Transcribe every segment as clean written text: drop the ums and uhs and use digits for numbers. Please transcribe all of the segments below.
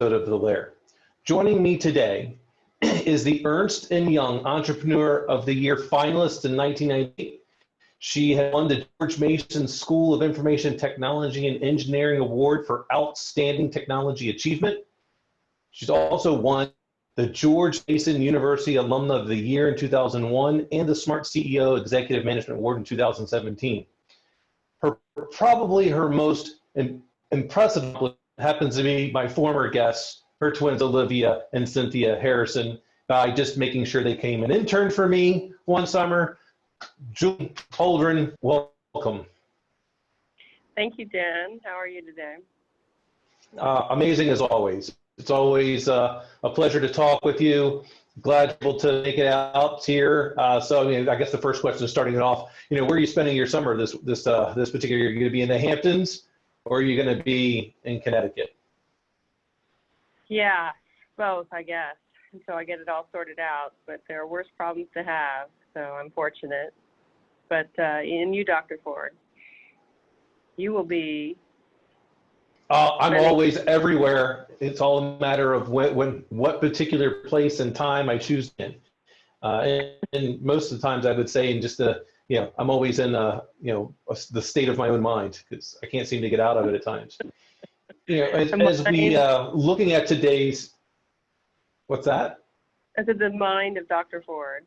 of The Lair. Joining me today is the Ernst & Young Entrepreneur of the Year finalist in 1998. She had won the George Mason School of Information Technology and Engineering Award for Outstanding Technology Achievement. She's also won the George Mason University Alumna of the Year in 2001 and the Smart CEO Executive Management Award in 2017. Probably her most impressive happens to be my former guests, her twins Olivia and Cynthia Harrison, by just making sure they came and interned for me one summer. Julie Holdren, welcome. Thank you, Dan. How are you today? Amazing as always. It's always a pleasure to talk with you. Glad to be able to make it out here. So, I guess the first question is starting it off. Where are you spending your summer this particular year? Are you going to be in the Hamptons, or are you going to be in Connecticut? Yeah, both, I guess, until I get it all sorted out. But there are worse problems to have, so I'm fortunate. But and you, Dr. Ford, you will be. I'm always everywhere. It's all a matter of what particular place and time I choose in. And most of the times I would say in just I'm always in the state of my own mind because I can't seem to get out of it at times. As we looking at today's, what's that? I said the mind of Dr. Ford.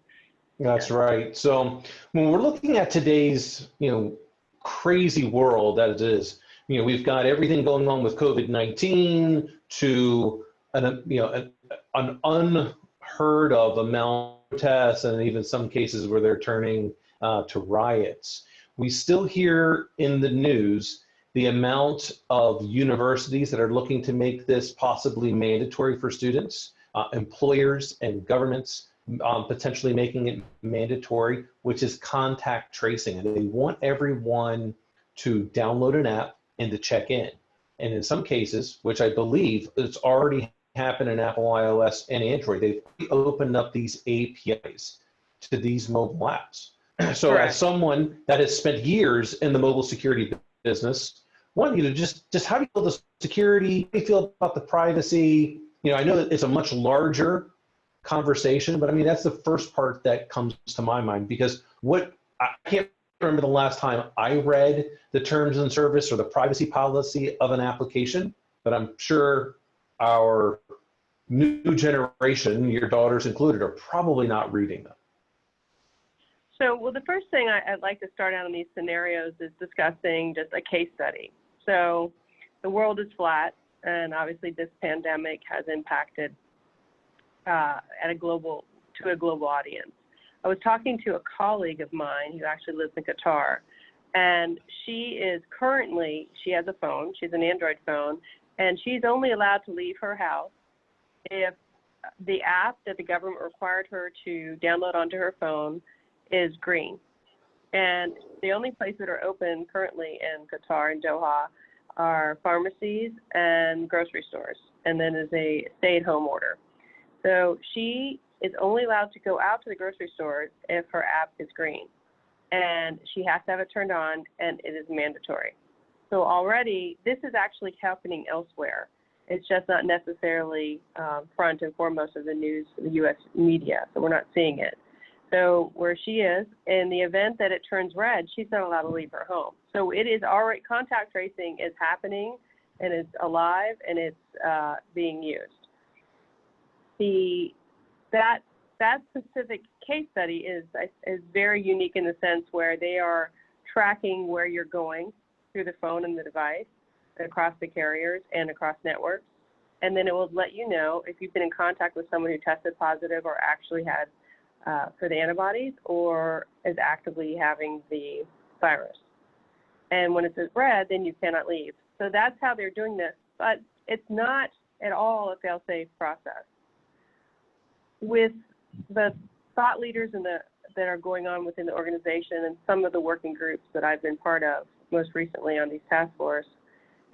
That's right. So when we're looking at today's, crazy world that it is, we've got everything going on with COVID-19 to an unheard of amount of protests, and even some cases where they're turning to riots. We still hear in the news the amount of universities that are looking to make this possibly mandatory for students, employers and governments potentially making it mandatory, which is contact tracing. And they want everyone to download an app and to check in. And in some cases, which I believe it's already happened in Apple iOS and Android, they've opened up these APIs to these mobile apps. So Correct. As someone that has spent years in the mobile security business, I want you to just how do you feel the security? How do you feel about the privacy? I know that it's a much larger conversation, but that's the first part that comes to my mind, because I can't remember the last time I read the terms and service or the privacy policy of an application, but I'm sure our new generation, your daughters included, are probably not reading them. So, well, the first thing I'd like to start out in these scenarios is discussing just a case study. So the world is flat, and obviously this pandemic has impacted to a global audience. I was talking to a colleague of mine who actually lives in Qatar, and she has a phone, she's an Android phone, and she's only allowed to leave her house if the app that the government required her to download onto her phone is green. And the only places that are open currently in Qatar and Doha are pharmacies and grocery stores, and then is a stay-at-home order. So she is only allowed to go out to the grocery store if her app is green, and she has to have it turned on, and it is mandatory. So already, this is actually happening elsewhere. It's just not necessarily front and foremost of the news, the U.S. media, so we're not seeing it. So where she is, in the event that it turns red, she's not allowed to leave her home. So it is already, contact tracing is happening, and it's alive, and it's being used. That specific case study is very unique in the sense where they are tracking where you're going through the phone and the device, across the carriers and across networks, and then it will let you know if you've been in contact with someone who tested positive or actually had for the antibodies or is actively having the virus. And when it says red, then you cannot leave. So that's how they're doing this, but it's not at all a fail-safe process. With the thought leaders that are going on within the organization and some of the working groups that I've been part of most recently on these task force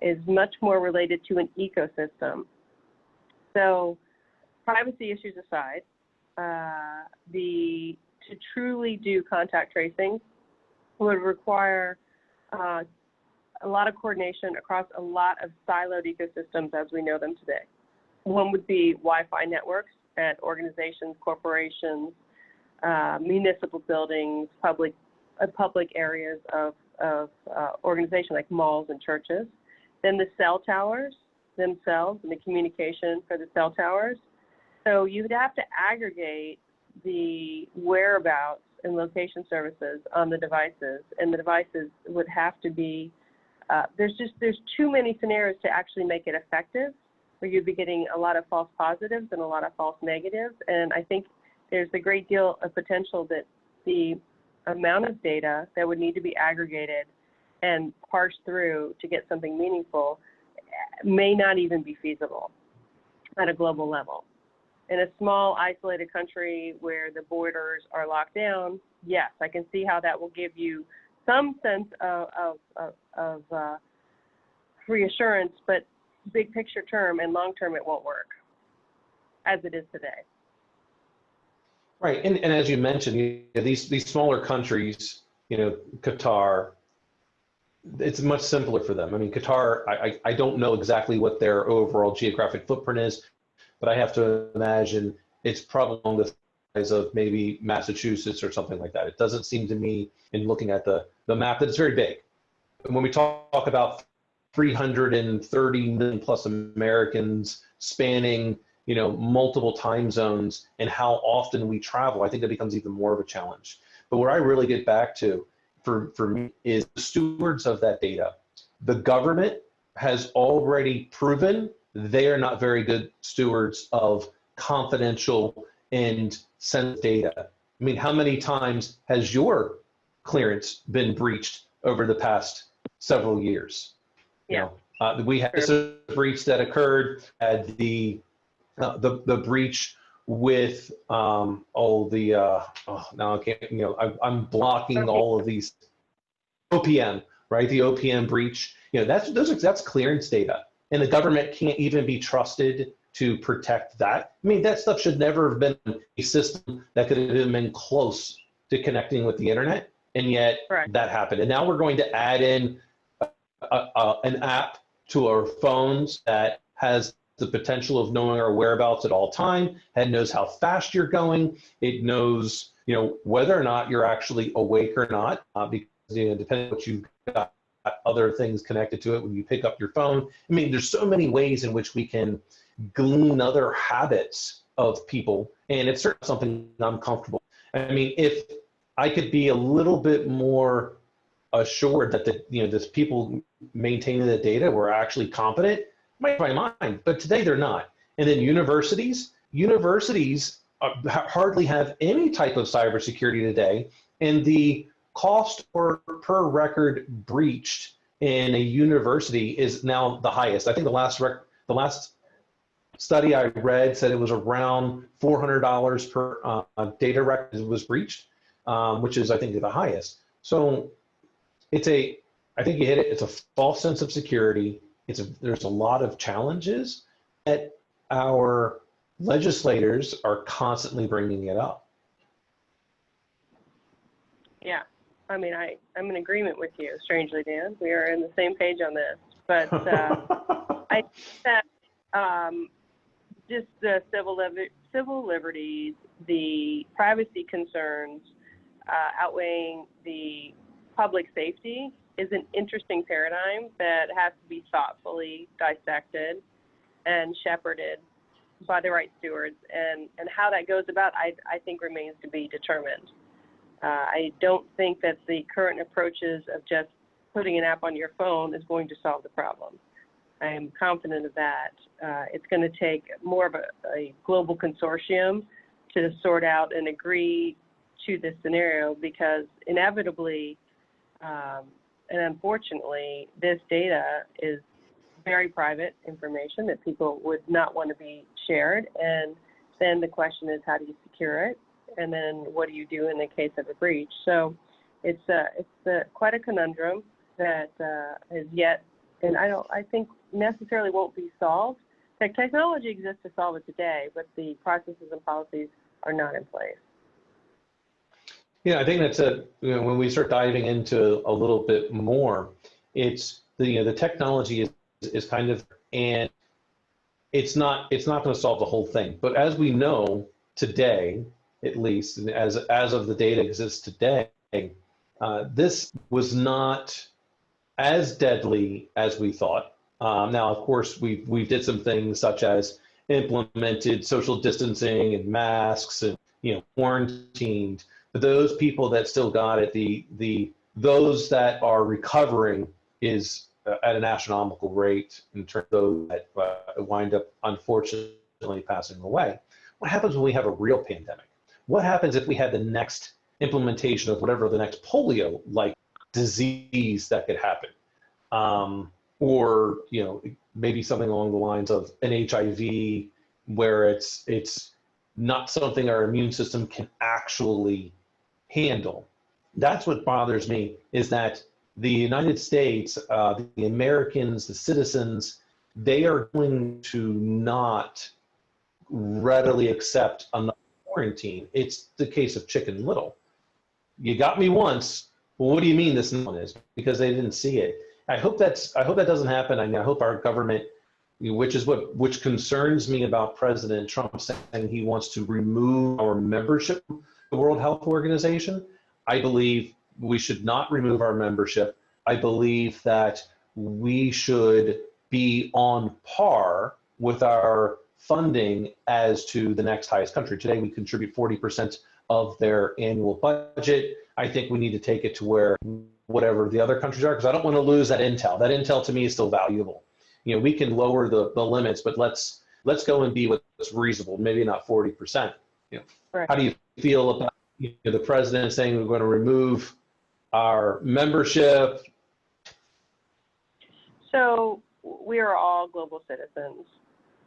is much more related to an ecosystem. So privacy issues aside, to truly do contact tracing would require a lot of coordination across a lot of siloed ecosystems as we know them today. One would be Wi-Fi networks at organizations, corporations, municipal buildings, public areas of organization like malls and churches. Then the cell towers themselves and the communication for the cell towers. So you would have to aggregate the whereabouts and location services on the devices, and the devices would have to be, there's too many scenarios to actually make it effective, where you'd be getting a lot of false positives and a lot of false negatives. And I think there's a great deal of potential that the amount of data that would need to be aggregated and parsed through to get something meaningful may not even be feasible at a global level. In a small, isolated country where the borders are locked down, yes, I can see how that will give you some sense of reassurance, but big picture term and long term, it won't work as it is today. Right, and as you mentioned, these smaller countries, Qatar, it's much simpler for them. I mean, Qatar, I don't know exactly what their overall geographic footprint is, but I have to imagine it's probably on the size of maybe Massachusetts or something like that. It doesn't seem to me, in looking at the map, that it's very big. And when we talk about 330 million plus Americans spanning, multiple time zones and how often we travel, I think that becomes even more of a challenge. But where I really get back to, for me, is the stewards of that data. The government has already proven they are not very good stewards of confidential and sensitive data. I mean, how many times has your clearance been breached over the past several years? Yeah. We had a breach that occurred at the breach with now I can't, I'm blocking all of these OPM, right? The OPM breach, that's clearance data, and the government can't even be trusted to protect that. I mean, that stuff should never have been a system that could have even been close to connecting with the internet, and yet that happened. And now we're going to add in an app to our phones that has the potential of knowing our whereabouts at all time. It knows how fast you're going. It knows, whether or not you're actually awake or not, because depending on what you've got, other things connected to it when you pick up your phone. I mean, there's so many ways in which we can glean other habits of people, and it's certainly something I'm comfortable. I mean, if I could be a little bit more assured that the people maintaining the data were actually competent, might be my mind, but today they're not. And then universities hardly have any type of cybersecurity today, and the cost per record breached in a university is now the highest. I think the last study I read said it was around $400 per data record was breached, which is, I think, the highest. So I think you hit it. It's a false sense of security. There's a lot of challenges that our legislators are constantly bringing it up. Yeah, I mean, I'm in agreement with you, strangely, Dan. We are in the same page on this. But I think that just the civil liberties, the privacy concerns outweighing the public safety is an interesting paradigm that has to be thoughtfully dissected and shepherded by the right stewards. And how that goes about, I think, remains to be determined. I don't think that the current approaches of just putting an app on your phone is going to solve the problem. I am confident of that. It's going to take more of a global consortium to sort out and agree to this scenario, because inevitably and unfortunately, this data is very private information that people would not want to be shared. And then the question is, how do you secure it? And then what do you do in the case of a breach? So it's quite a conundrum that is yet, and I think necessarily won't be solved. The technology exists to solve it today, but the processes and policies are not in place. Yeah, I think that's when we start diving into a little bit more, it's the technology is kind of, and it's not going to solve the whole thing. But as we know today, at least, and as of the data exists today, this was not as deadly as we thought. Now, of course, we did some things such as implemented social distancing and masks and quarantined. But those people that still got it, those that are recovering is at an astronomical rate in terms of those that wind up unfortunately passing away. What happens when we have a real pandemic? What happens if we had the next implementation of whatever the next polio-like disease that could happen? Or maybe something along the lines of an HIV, where it's not something our immune system can actually handle. That's what bothers me, is that the United States, the Americans, the citizens, they are going to not readily accept another quarantine. It's the case of Chicken Little. You got me once. Well, what do you mean this one is? Because they didn't see it. I hope that doesn't happen. I hope our government, which concerns me about President Trump saying he wants to remove our membership of the World Health Organization. I believe we should not remove our membership. I believe that we should be on par with our funding as to the next highest country. Today, we contribute 40% of their annual budget. I think we need to take it to where whatever the other countries are, because I don't want to lose that intel. That intel to me is still valuable. We can lower the limits, but let's go and be what's reasonable. Maybe not 40%. Right. How do you feel about the president saying we're going to remove our membership? So we are all global citizens,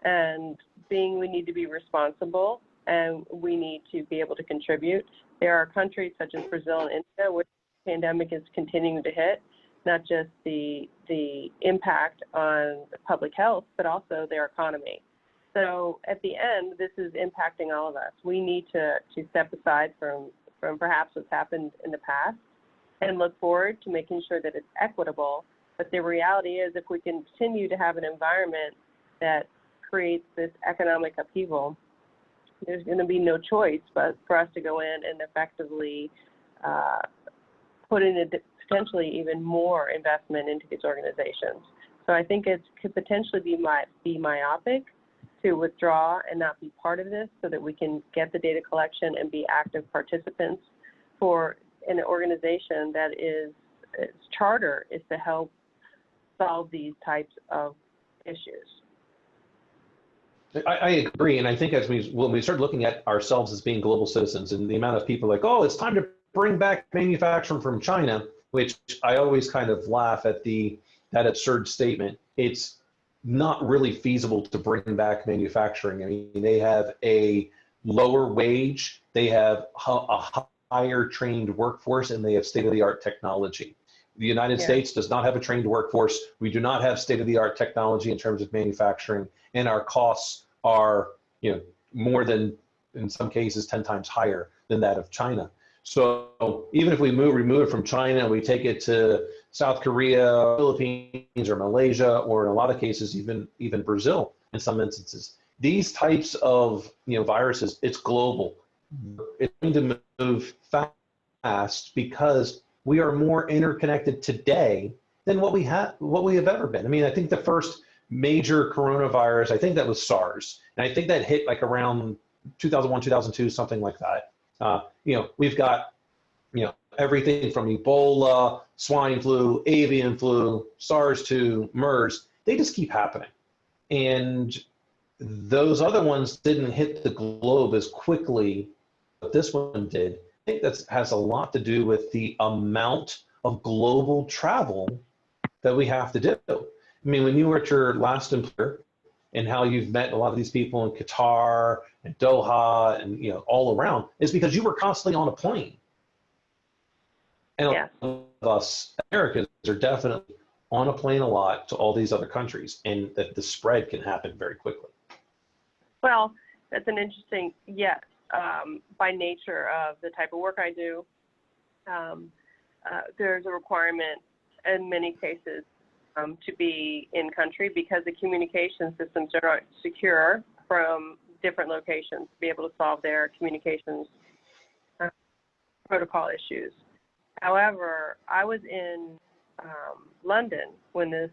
and we need to be responsible, and we need to be able to contribute. There are countries such as Brazil and India where the pandemic is continuing to hit, not just the impact on public health, but also their economy. So at the end, this is impacting all of us. We need to step aside from perhaps what's happened in the past and look forward to making sure that it's equitable. But the reality is, if we continue to have an environment that creates this economic upheaval, there's going to be no choice but for us to go in and effectively put in potentially even more investment into these organizations. So I think it could potentially be myopic to withdraw and not be part of this, so that we can get the data collection and be active participants for an organization that its charter is to help solve these types of issues. I agree, and I think when we start looking at ourselves as being global citizens, and the amount of people like, oh, it's time to bring back manufacturing from China, which I always kind of laugh at that absurd statement. It's not really feasible to bring back manufacturing. I mean, they have a lower wage, they have a higher trained workforce, and they have state-of-the-art technology. The United States does not have a trained workforce. We do not have state-of-the-art technology in terms of manufacturing, and our costs are, more than, in some cases, 10 times higher than that of China. So even if we remove it from China, we take it to South Korea, Philippines, or Malaysia, or in a lot of cases, even Brazil in some instances, these types of viruses, it's global. It's going to move fast because we are more interconnected today than what we have ever been. I mean, I think the first major coronavirus, I think that was SARS, and I think that hit like around 2001, 2002, something like that. We've got everything from Ebola, swine flu, avian flu, SARS-2, MERS. They just keep happening, and those other ones didn't hit the globe as quickly, but this one did. I think that has a lot to do with the amount of global travel that we have to do. I mean, when you were at your last employer and how you've met a lot of these people in Qatar and Doha and all around, is because you were constantly on a plane. And a lot of us Americans are definitely on a plane a lot to all these other countries, and that the spread can happen very quickly. Well, that's an interesting, yes. By nature of the type of work I do, there's a requirement in many cases to be in country because the communication systems are not secure from different locations to be able to solve their communications protocol issues. However, I was in London when this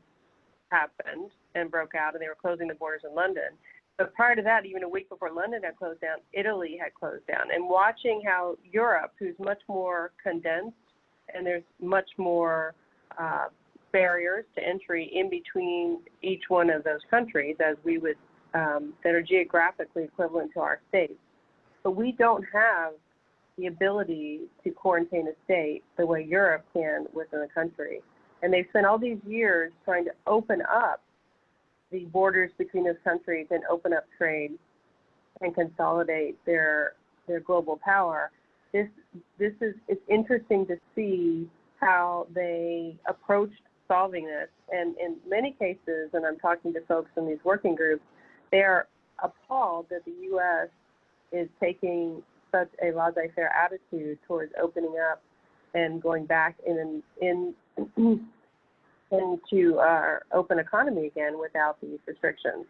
happened and broke out, and they were closing the borders in London. But prior to that, even a week before London had closed down, Italy had closed down. And watching how Europe, who's much more condensed, and there's much more barriers to entry in between each one of those countries, as we would, that are geographically equivalent to our states. But we don't have the ability to quarantine a state the way Europe can within a country. And they've spent all these years trying to open up the borders between those countries and open up trade and consolidate their global power. It's interesting to see how they approached solving this. And in many cases, and I'm talking to folks in these working groups, they are appalled that the U.S. is taking such a laissez-faire attitude towards opening up and going back into our open economy again without these restrictions.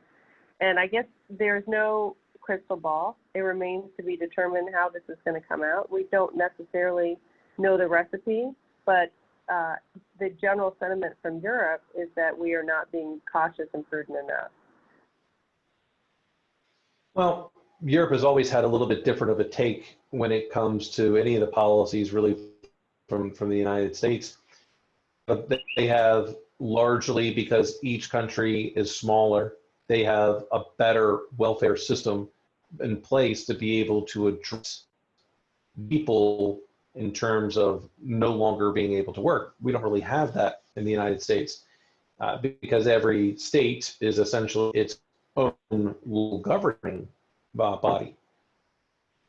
And I guess there's no crystal ball. It remains to be determined how this is going to come out. We don't necessarily know the recipe, but the general sentiment from Europe is that we are not being cautious and prudent enough. Well, Europe has always had a little bit different of a take when it comes to any of the policies really from the United States. But they have largely, because each country is smaller, they have a better welfare system in place to be able to address people in terms of no longer being able to work. We don't really have that in the United States because every state is essentially its own little governing body.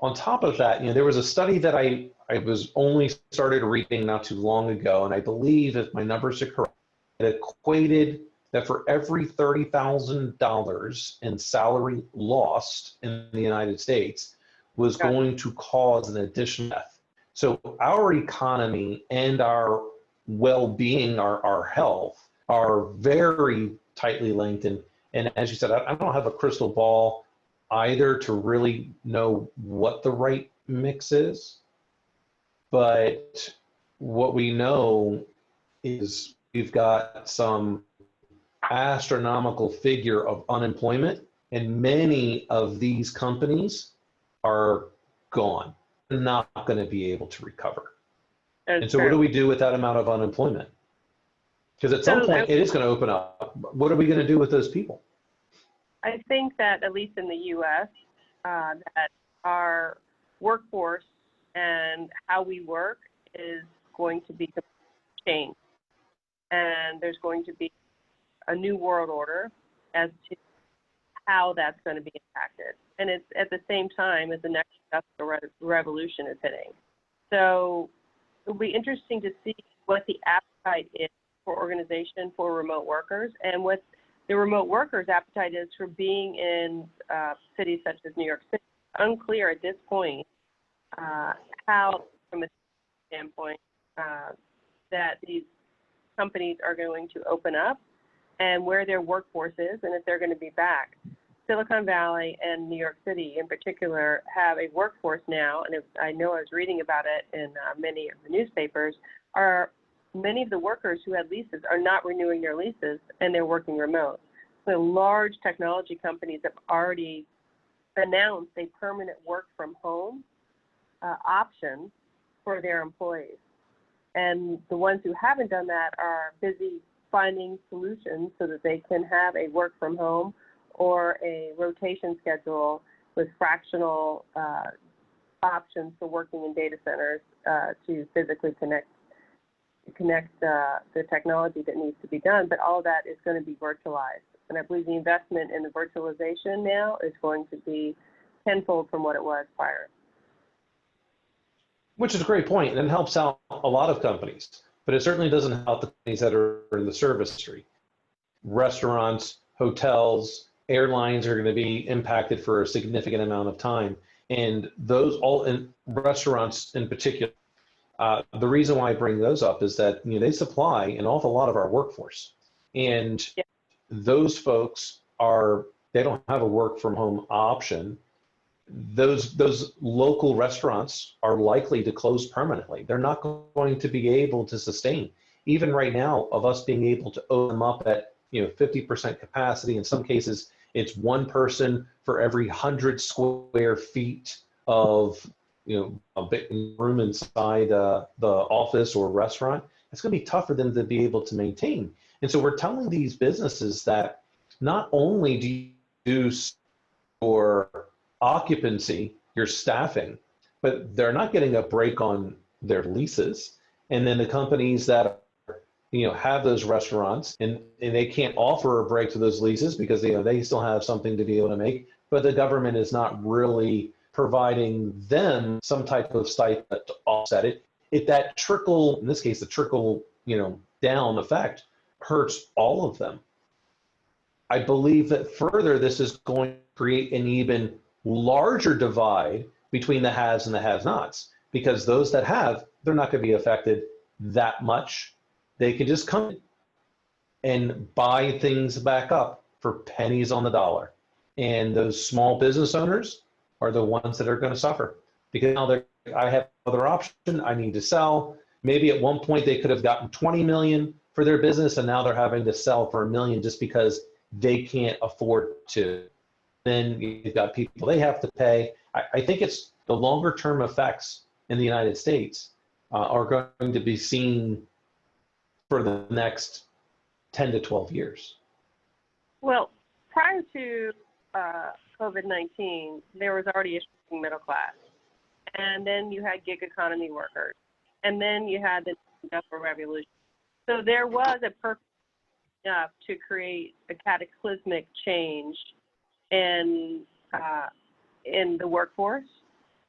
On top of that, there was a study that I was only started reading not too long ago, and I believe, if my numbers are correct, it equated that for every $30,000 in salary lost in the United States was going to cause an additional death. So our economy and our well-being, our health, are very tightly linked. And as you said, I don't have a crystal ball either to really know what the right mix is. But what we know is we've got some astronomical figure of unemployment, and many of these companies are gone. They're not going to be able to recover. And so what do we do with that amount of unemployment? Because at some point it is going to open up. What are we going to do with those people? I think that at least in the U.S., that our workforce and how we work is going to be changed. And there's going to be a new world order as to how that's going to be impacted. And it's at the same time as the next industrial revolution is hitting. So it'll be interesting to see what the appetite is for organization for remote workers, and what the remote workers' appetite is for being in cities such as New York City. Unclear at this point how, from a standpoint, that these companies are going to open up and where their workforce is, and if they're going to be back. Silicon Valley and New York City in particular have a workforce now, and I know I was reading about it in many of the newspapers, many of the workers who had leases are not renewing their leases, and they're working remote. So large technology companies have already announced a permanent work from home option for their employees. And the ones who haven't done that are busy finding solutions so that they can have a work from home or a rotation schedule with fractional options for working in data centers to physically connect the technology that needs to be done. But all of that is going to be virtualized. And I believe the investment in the virtualization now is going to be tenfold from what it was prior. Which is a great point, and it helps out a lot of companies, but it certainly doesn't help the companies that are in the service industry. Restaurants, hotels, airlines are going to be impacted for a significant amount of time, and those all in restaurants in particular. The reason why I bring those up is that they supply an awful lot of our workforce. And Yeah. those folks they don't have a work from home option. Those local restaurants are likely to close permanently. They're not going to be able to sustain. Even right now, of us being able to open them up at 50% capacity, in some cases, it's one person for every 100 square feet of a big room inside the office or restaurant. It's going to be tough for them to be able to maintain. And so we're telling these businesses that not only do you do your occupancy, your staffing, but they're not getting a break on their leases. And then the companies that have those restaurants and they can't offer a break to those leases because they still have something to be able to make, but the government is not really providing them some type of stipend to offset it. If that trickle, in this case, the trickle down effect hurts all of them. I believe that further, this is going to create an even larger divide between the haves and the have-nots, because those that have, they're not going to be affected that much. They can just come and buy things back up for pennies on the dollar. And those small business owners are the ones that are going to suffer, because now I have another option. I need to sell. Maybe at one point they could have gotten 20 million for their business, and now they're having to sell for $1 million just because they can't afford to. Then you've got people they have to pay. I think it's the longer term effects in the United States are going to be seen for the next 10 to 12 years. Well, prior to COVID-19, there was already a shrinking middle class. And then you had gig economy workers. And then you had the Industrial Revolution. So there was a purpose enough to create a cataclysmic change in the workforce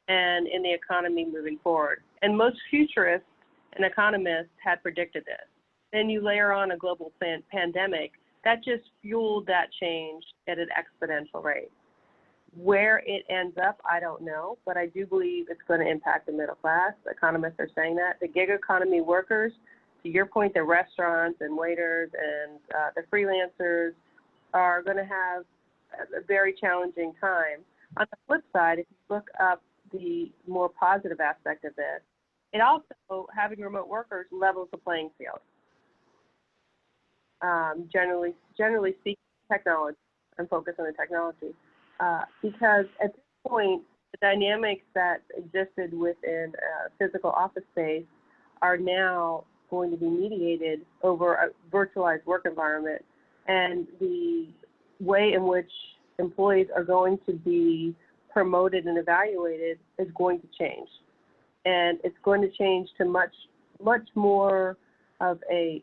and in the economy moving forward. And most futurists and economists had predicted this. Then you layer on a global pandemic that just fueled that change at an exponential rate. Where it ends up, I don't know, but I do believe it's going to impact the middle class. Economists are saying that. The gig economy workers, to your point, the restaurants and waiters and the freelancers are going to have a very challenging time. On the flip side, if you look up the more positive aspect of this, it also, having remote workers, levels the playing field. Generally speaking, technology, and focus on the technology. Because at this point, the dynamics that existed within a physical office space are now going to be mediated over a virtualized work environment, and the way in which employees are going to be promoted and evaluated is going to change. And it's going to change to much more of a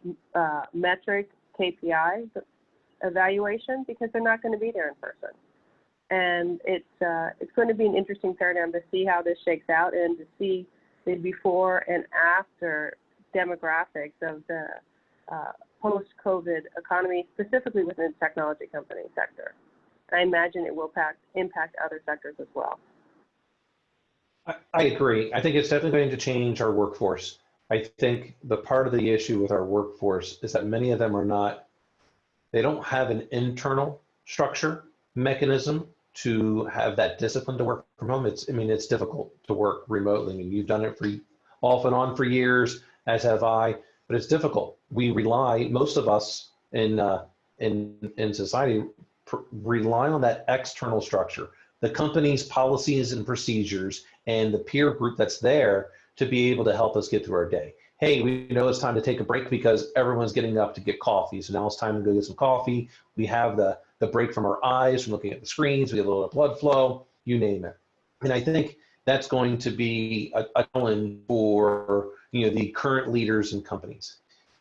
metric KPI evaluation, because they're not going to be there in person. And it's going to be an interesting paradigm to see how this shakes out and to see the before and after demographics of the post-COVID economy, specifically within the technology company sector. I imagine it will impact other sectors as well. I agree. I think it's definitely going to change our workforce. I think the part of the issue with our workforce is that many of them they don't have an internal structure mechanism to have that discipline to work from home. It's difficult to work remotely. I mean, you've done it off and on for years, as have I, but it's difficult. Most of us in society rely on that external structure, the company's policies and procedures, and the peer group that's there to be able to help us get through our day. Hey, we know it's time to take a break because everyone's getting up to get coffee. So now it's time to go get some coffee. We have the break from our eyes, from looking at the screens. We have a little blood flow, you name it. And I think that's going to be a challenge for the current leaders and companies.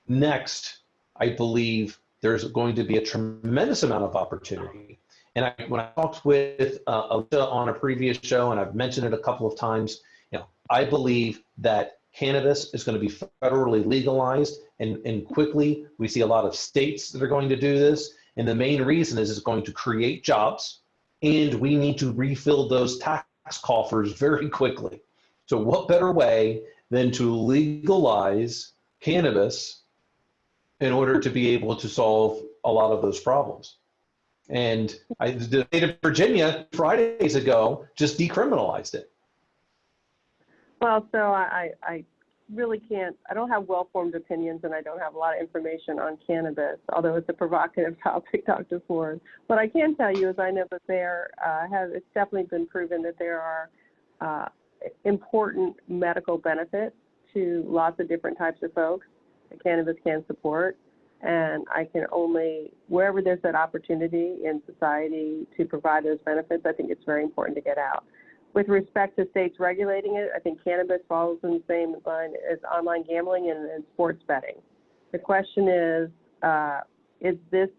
Next, I believe there's going to be a tremendous amount of opportunity. And when I talked with Alicia on a previous show, and I've mentioned it a couple of times, I believe that cannabis is going to be federally legalized, and quickly. We see a lot of states that are going to do this. And the main reason is it's going to create jobs, and we need to refill those tax coffers very quickly. So what better way than to legalize cannabis in order to be able to solve a lot of those problems. And the state of Virginia Fridays ago just decriminalized it. Well, so I really can't, I don't have well-formed opinions, and I don't have a lot of information on cannabis, although it's a provocative topic, Dr. Ford. What I can tell you is I know that it's definitely been proven that there are important medical benefits to lots of different types of folks that cannabis can support. And I can only, wherever there's that opportunity in society to provide those benefits, I think it's very important to get out. With respect to states regulating it, I think cannabis falls in the same line as online gambling and sports betting. The question is this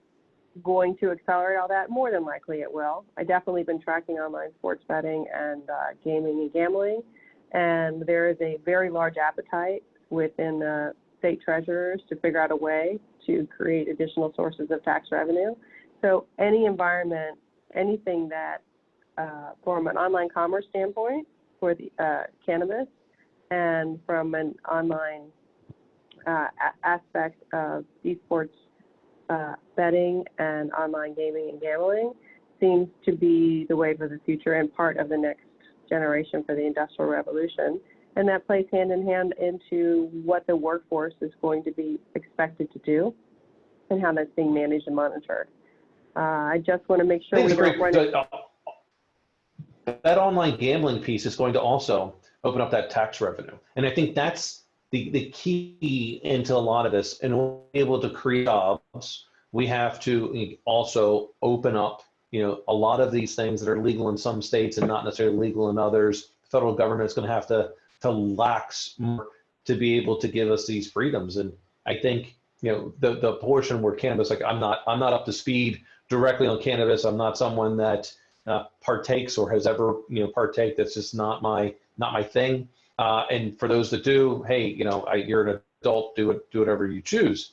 going to accelerate all that? More than likely it will. I definitely been tracking online sports betting and gaming and gambling, and there is a very large appetite within state treasurers to figure out a way to create additional sources of tax revenue. So any environment, anything that from an online commerce standpoint for the cannabis, and from an online aspect of esports betting and online gaming and gambling, seems to be the wave of the future and part of the next generation for the Industrial Revolution. And that plays hand in hand into what the workforce is going to be expected to do and how that's being managed and monitored. I just want to make sure we don't run it. That online gambling piece is going to also open up that tax revenue. And I think that's the key into a lot of this. And we're able to create jobs, we have to also open up, a lot of these things that are legal in some states and not necessarily legal in others. The federal government is going to have to lax more to be able to give us these freedoms. And I think, the portion where cannabis, like I'm not up to speed directly on cannabis. I'm not someone that partakes or has ever partake. That's just not my thing. And for those that do, hey, you're an adult, do whatever you choose.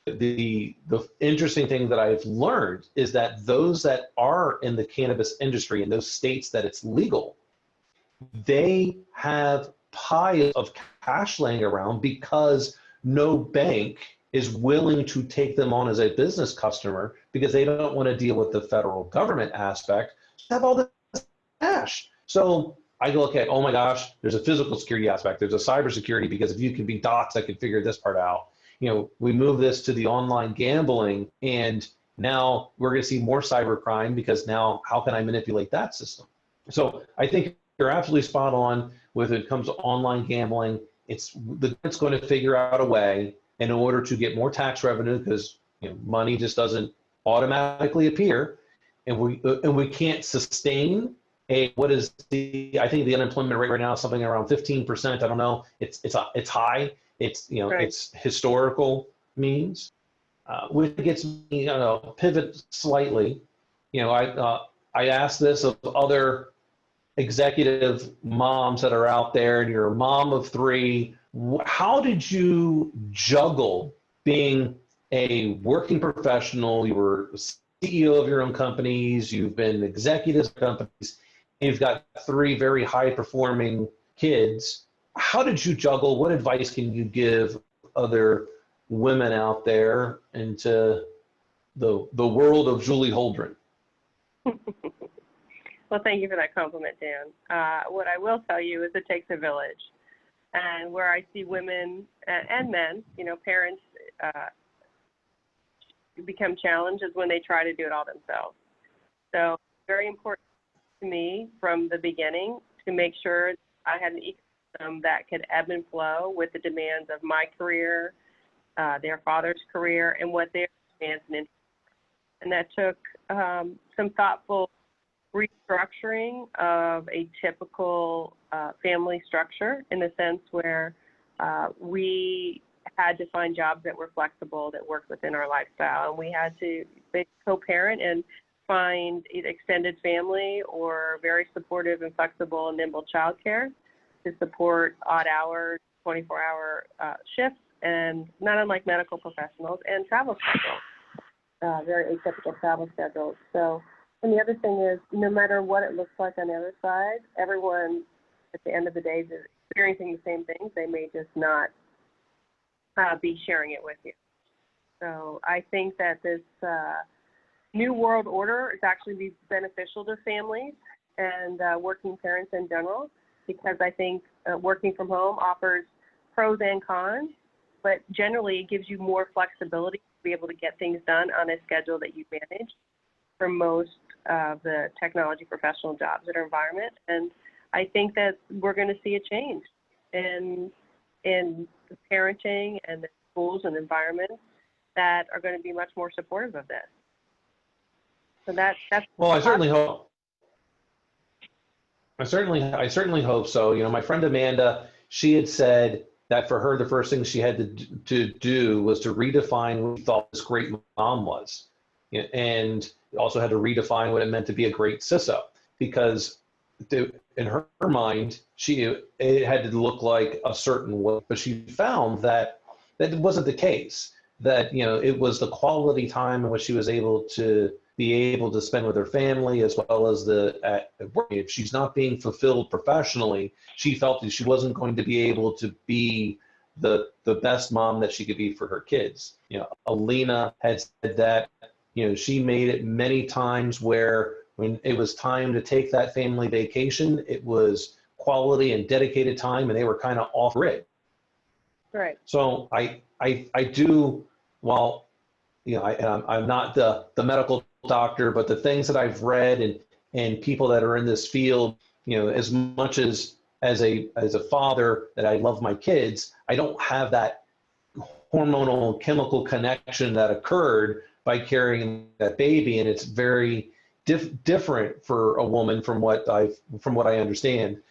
The interesting thing that I've learned is that those that are in the cannabis industry in those states that it's legal, they have piles of cash laying around because no bank is willing to take them on as a business customer because they don't want to deal with the federal government aspect. Have all this cash. So I go, okay, oh my gosh, there's a physical security aspect. There's a cyber security, because if you can be doxxed, I can figure this part out. We move this to the online gambling, and now we're going to see more cyber crime, because now how can I manipulate that system? So I think you're absolutely spot on when it comes to online gambling. It's going to figure out a way in order to get more tax revenue, because money just doesn't automatically appear. And we can't sustain I think the unemployment rate right now is something around 15%. I don't know. It's high. It's right. It's historical means, which gets me pivot slightly. I asked this of other executive moms that are out there, and you're a mom of 3. How did you juggle being a working professional? You were CEO of your own companies, you've been executives of companies, and you've got 3 very high performing kids. How did you juggle? What advice can you give other women out there into the world of Julie Holdren? Well, thank you for that compliment, Dan. What I will tell you is it takes a village. And where I see women and men, parents, become challenged is when they try to do it all themselves. So very important to me from the beginning to make sure I had an ecosystem that could ebb and flow with the demands of my career, their father's career, and what their demands and interests were. And that took some thoughtful restructuring of a typical family structure, in the sense where we had to find jobs that were flexible, that worked within our lifestyle, and we had to co-parent and find either extended family or very supportive and flexible and nimble childcare to support odd hours, 24-hour shifts, and not unlike medical professionals, and travel schedules, very atypical travel schedules. So, and the other thing is, no matter what it looks like on the other side, everyone at the end of the day is experiencing the same things. They may just not be sharing it with you. So I think that this new world order is actually be beneficial to families and working parents in general, because I think working from home offers pros and cons, but generally it gives you more flexibility to be able to get things done on a schedule that you manage for most of the technology professional jobs in our environment. And I think that we're going to see a change in the parenting and the schools and environments that are going to be much more supportive of this. So that's well, I certainly hope. I certainly hope so. You know, my friend Amanda, she had said that for her, the first thing she had to do was to redefine what she thought this great mom was, and also had to redefine what it meant to be a great CISO, because in her mind, it had to look like a certain way, but she found that wasn't the case. That, you know, it was the quality time in which she was able to spend with her family, as well as at work. If she's not being fulfilled professionally, she felt that she wasn't going to be able to be the best mom that she could be for her kids. You know, Alina had said that, you know, she made it many times where when it was time to take that family vacation, it was quality and dedicated time, and they were kind of off grid. right. So I do, well, you know, I'm not the medical doctor, but the things that I've read and people that are in this field, you know, as much as a father that I love my kids, I don't have that hormonal chemical connection that occurred by carrying that baby, and it's very different for a woman from what I understand.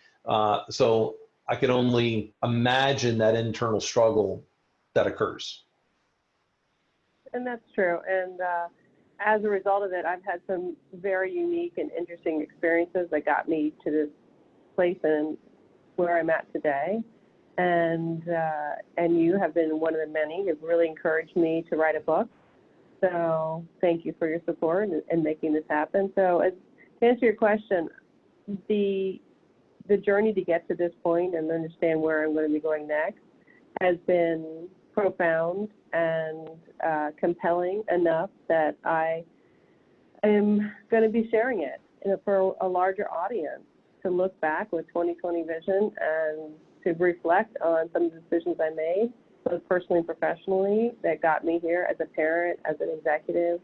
So I can only imagine that internal struggle that occurs. And that's true. And as a result of it, I've had some very unique and interesting experiences that got me to this place and where I'm at today. And you have been one of the many who've really encouraged me to write a book. So thank you for your support in making this happen. So to answer your question, the journey to get to this point and understand where I'm going to be going next has been profound and compelling enough that I am going to be sharing it for a larger audience to look back with 2020 vision and to reflect on some of the decisions I made, both personally and professionally, that got me here as a parent, as an executive,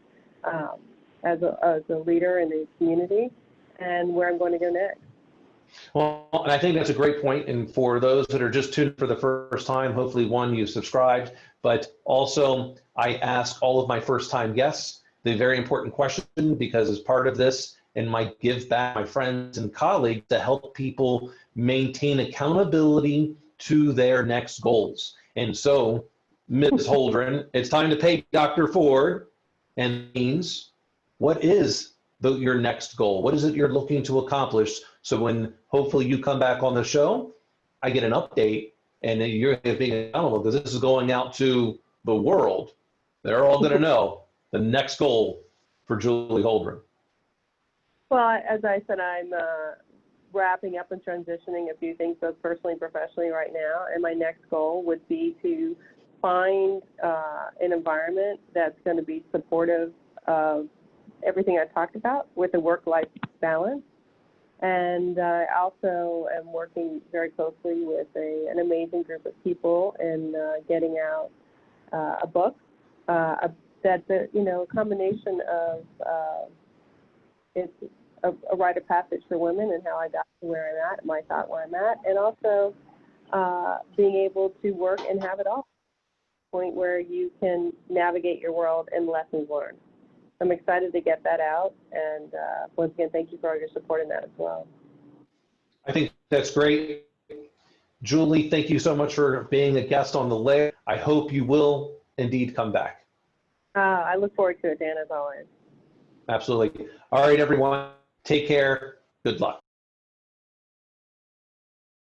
as a leader in the community, and where I'm going to go next. Well, and I think that's a great point. And for those that are just tuned for the first time, hopefully, one, you subscribed, but also I ask all of my first-time guests the very important question, because as part of this and my give back, my friends and colleagues, to help people maintain accountability to their next goals. And so, Ms. Holdren, it's time to pay Dr. Ford, and means, what is your next goal? What is it you're looking to accomplish? So when hopefully you come back on the show, I get an update, and you're being accountable, because this is going out to the world. They're all going to know the next goal for Julie Holdren. Well, as I said, I'm wrapping up and transitioning a few things, both personally and professionally right now. And my next goal would be to find an environment that's going to be supportive of everything I talked about with a work-life balance. And I also am working very closely with an amazing group of people in getting out a book that's a combination of it's a rite of passage for women and how I got to where I'm at, my thought where I'm at, and also being able to work and have it all, point where you can navigate your world and lessons learned. I'm excited to get that out, and once again, thank you for all your support in that as well. I think that's great. Julie, thank you so much for being a guest on the layer. I hope you will indeed come back. I look forward to it, Dan, as always. Absolutely. All right, everyone, take care. Good luck.